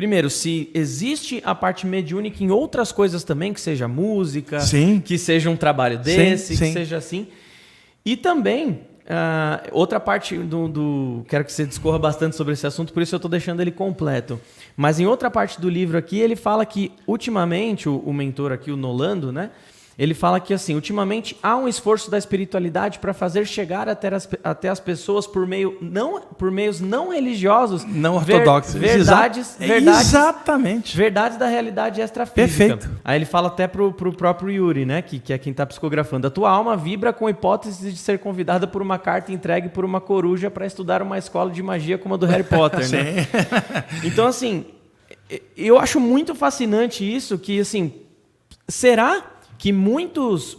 primeiro, se existe a parte mediúnica em outras coisas também, que seja música, Sim. que seja um trabalho desse, Sim. que seja assim. E também, outra parte quero que você discorra bastante sobre esse assunto, por isso eu estou deixando ele completo. Mas em outra parte do livro aqui, ele fala que, ultimamente, o mentor aqui, o Nolando, né? Ele fala que, assim, ultimamente há um esforço da espiritualidade para fazer chegar até as pessoas por meios não religiosos, não ortodoxos. Verdades Exatamente. Verdades da realidade extrafísica. Perfeito. Aí ele fala até pro próprio Yuri, né, que é quem está psicografando. A tua alma vibra com a hipótese de ser convidada por uma carta entregue por uma coruja para estudar uma escola de magia como a do Harry Potter, né? Então, assim, eu acho muito fascinante isso, que, assim, será que muitos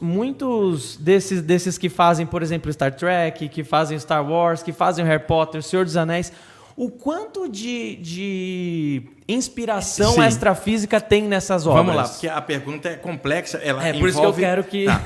desses que fazem, por exemplo, Star Trek, que fazem Star Wars, que fazem Harry Potter, Senhor dos Anéis, o quanto de inspiração extrafísica tem nessas obras? Vamos lá, porque a pergunta é complexa. Ela envolve... por isso que eu quero que... Tá.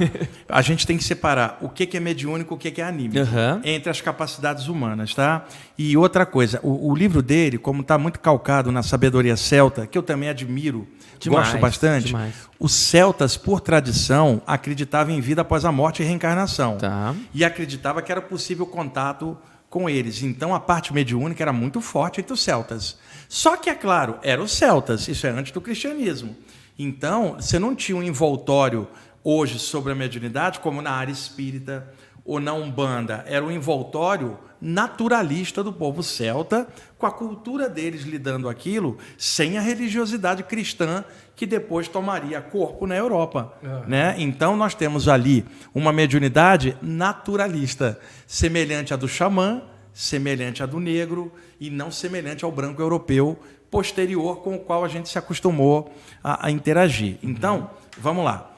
A gente tem que separar o que é mediúnico e o que é anímico, entre as capacidades humanas, tá? E outra coisa, o livro dele, como está muito calcado na sabedoria celta, que eu também admiro, gosto bastante, os celtas, por tradição, acreditavam em vida após a morte e reencarnação. Tá. E acreditavam que era possível contato com eles. Então, a parte mediúnica era muito forte entre os celtas. Só que, é claro, eram os celtas, isso é antes do cristianismo. Então, você não tinha um envoltório hoje sobre a mediunidade, como na área espírita ou na Umbanda. Era um envoltório naturalista do povo celta, com a cultura deles lidando aquilo, sem a religiosidade cristã que depois tomaria corpo na Europa. Né? Então, nós temos ali uma mediunidade naturalista, semelhante à do xamã, semelhante à do negro e não semelhante ao branco europeu posterior com o qual a gente se acostumou a interagir. Então, vamos lá.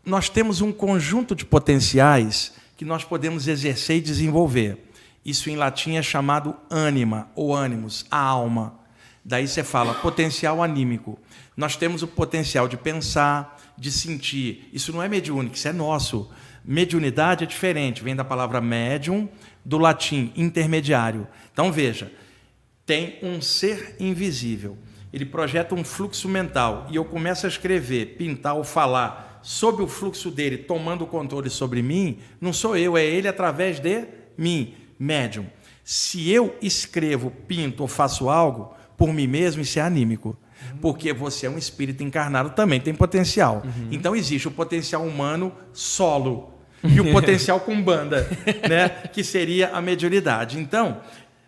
Nós temos um conjunto de potenciais que nós podemos exercer e desenvolver. Isso em latim é chamado ânima ou ânimos, a alma. Daí você fala potencial anímico. Nós temos o potencial de pensar, de sentir. Isso não é mediúnico, isso é nosso. Mediunidade é diferente, vem da palavra medium, do latim intermediário. Então veja, tem um ser invisível. Ele projeta um fluxo mental e eu começo a escrever, pintar ou falar sobre o fluxo dele, tomando o controle sobre mim. Não sou eu, é ele através de mim. Médium. Se eu escrevo, pinto ou faço algo por mim mesmo, isso é anímico. Porque você é um espírito encarnado, também tem potencial. Então existe o potencial humano solo e o potencial com banda, né? Que seria a mediunidade. Então,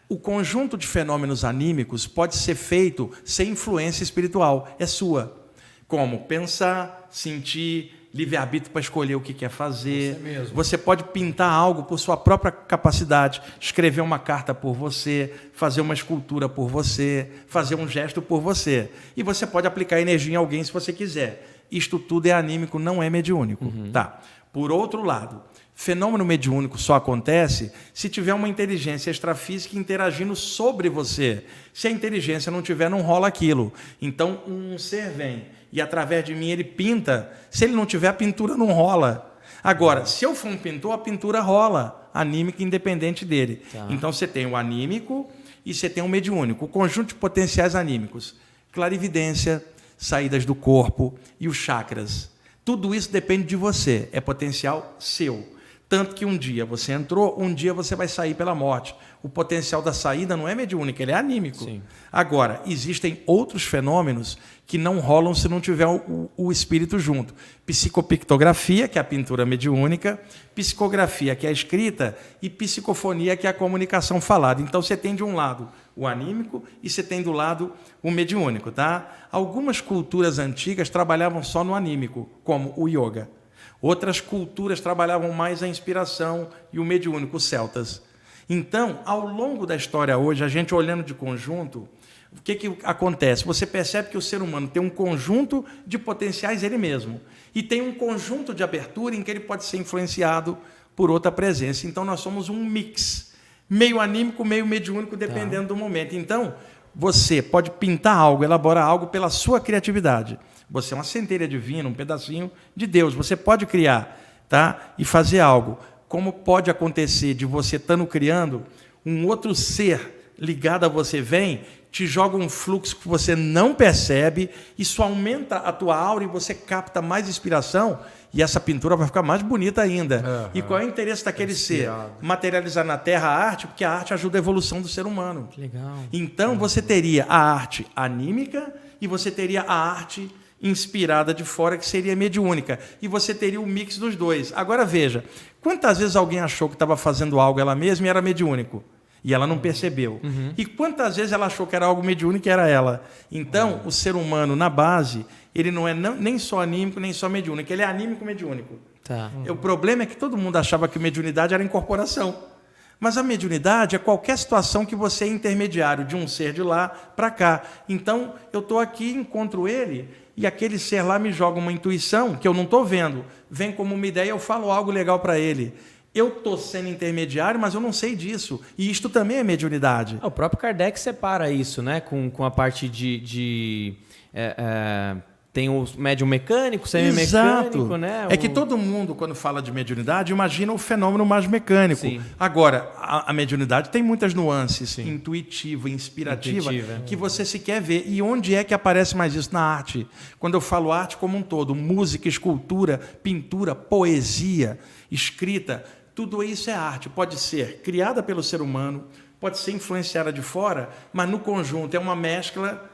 o conjunto de fenômenos anímicos pode ser feito sem influência espiritual, é sua. Como pensar, sentir, livre-arbítrio para escolher o que quer fazer. Você pode pintar algo por sua própria capacidade, escrever uma carta por você, fazer uma escultura por você, fazer um gesto por você. E você pode aplicar energia em alguém se você quiser. Isto tudo é anímico, não é mediúnico. Tá. Por outro lado, fenômeno mediúnico só acontece se tiver uma inteligência extrafísica interagindo sobre você. Se a inteligência não tiver, não rola aquilo. Então, um ser vem e através de mim ele pinta. Se ele não tiver, a pintura não rola. Agora, se eu for um pintor, a pintura rola, anímica independente dele. Então você tem o anímico e você tem o mediúnico, o conjunto de potenciais anímicos, clarividência, saídas do corpo e os chakras. Tudo isso depende de você, é potencial seu. Tanto que um dia você entrou, um dia você vai sair pela morte. O potencial da saída não é mediúnico, ele é anímico. Sim. Agora, existem outros fenômenos que não rolam se não tiver o espírito junto. Psicopictografia, que é a pintura mediúnica, psicografia, que é a escrita, e psicofonia, que é a comunicação falada. Então, você tem de um lado o anímico e você tem do lado o mediúnico. Tá? Algumas culturas antigas trabalhavam só no anímico, como o yoga. Outras culturas trabalhavam mais a inspiração e o mediúnico, os celtas. Então, ao longo da história hoje, a gente olhando de conjunto, o que acontece? Você percebe que o ser humano tem um conjunto de potenciais ele mesmo e tem um conjunto de abertura em que ele pode ser influenciado por outra presença. Então, nós somos um mix, meio anímico, meio mediúnico, dependendo do momento. Então, você pode pintar algo, elaborar algo pela sua criatividade. Você é uma centelha divina, um pedacinho de Deus. Você pode criar, tá? E fazer algo. Como pode acontecer de você estando criando, um outro ser ligado a você vem, te joga um fluxo que você não percebe, isso aumenta a tua aura e você capta mais inspiração e essa pintura vai ficar mais bonita ainda. E qual é o interesse daquele ser? Materializar na Terra a arte, porque a arte ajuda a evolução do ser humano. Que legal. Então você teria a arte anímica e você teria a arte inspirada de fora, que seria mediúnica. E você teria o mix dos dois. Agora veja, quantas vezes alguém achou que estava fazendo algo ela mesma e era mediúnico? E ela não percebeu. E quantas vezes ela achou que era algo mediúnico e era ela? Então, o ser humano, na base, ele não é nem só anímico, nem só mediúnico. Ele é anímico-mediúnico. Tá. O problema é que todo mundo achava que mediunidade era incorporação. Mas a mediunidade é qualquer situação que você é intermediário de um ser de lá para cá. Então, eu estou aqui, encontro ele, e aquele ser lá me joga uma intuição que eu não estou vendo. Vem como uma ideia, eu falo algo legal para ele. Eu estou sendo intermediário, mas eu não sei disso. E isto também é mediunidade. O próprio Kardec separa isso, né? Com a parte tem o médium mecânico, semimecânico, né? É que todo mundo, quando fala de mediunidade, imagina o fenômeno mais mecânico. Sim. Agora, a mediunidade tem muitas nuances, intuitiva, inspirativa, que você sequer vê. E onde é que aparece mais isso? Na arte. Quando eu falo arte como um todo, música, escultura, pintura, poesia, escrita, tudo isso é arte. Pode ser criada pelo ser humano, pode ser influenciada de fora, mas no conjunto é uma mescla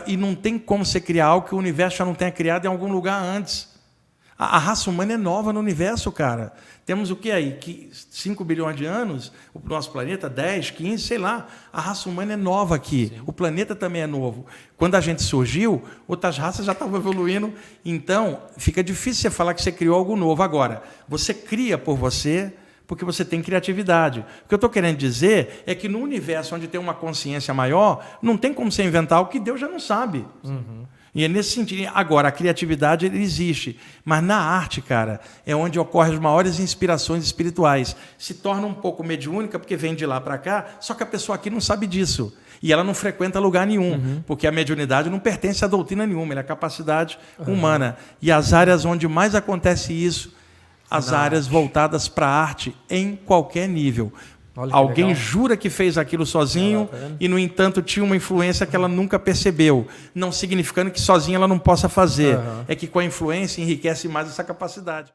e não tem como você criar algo que o universo já não tenha criado em algum lugar antes. A raça humana é nova no universo, cara. Temos o que aí? 5 bilhões de anos? O nosso planeta, 10, 15, sei lá. A raça humana é nova aqui. Sim. O planeta também é novo. Quando a gente surgiu, outras raças já estavam evoluindo. Então, fica difícil você falar que você criou algo novo. Agora, você cria por você, porque você tem criatividade. O que eu estou querendo dizer é que no universo onde tem uma consciência maior, não tem como você inventar algo que Deus já não sabe. E é nesse sentido. Agora, a criatividade existe. Mas na arte, cara, é onde ocorrem as maiores inspirações espirituais. Se torna um pouco mediúnica, porque vem de lá para cá, só que a pessoa aqui não sabe disso. E ela não frequenta lugar nenhum, porque a mediunidade não pertence a doutrina nenhuma, ela é a capacidade humana. E as áreas onde mais acontece isso, as áreas voltadas para a arte em qualquer nível. Alguém jura que fez aquilo sozinho e, no entanto, tinha uma influência que ela nunca percebeu. Não significando que sozinha ela não possa fazer. É que com a influência enriquece mais essa capacidade.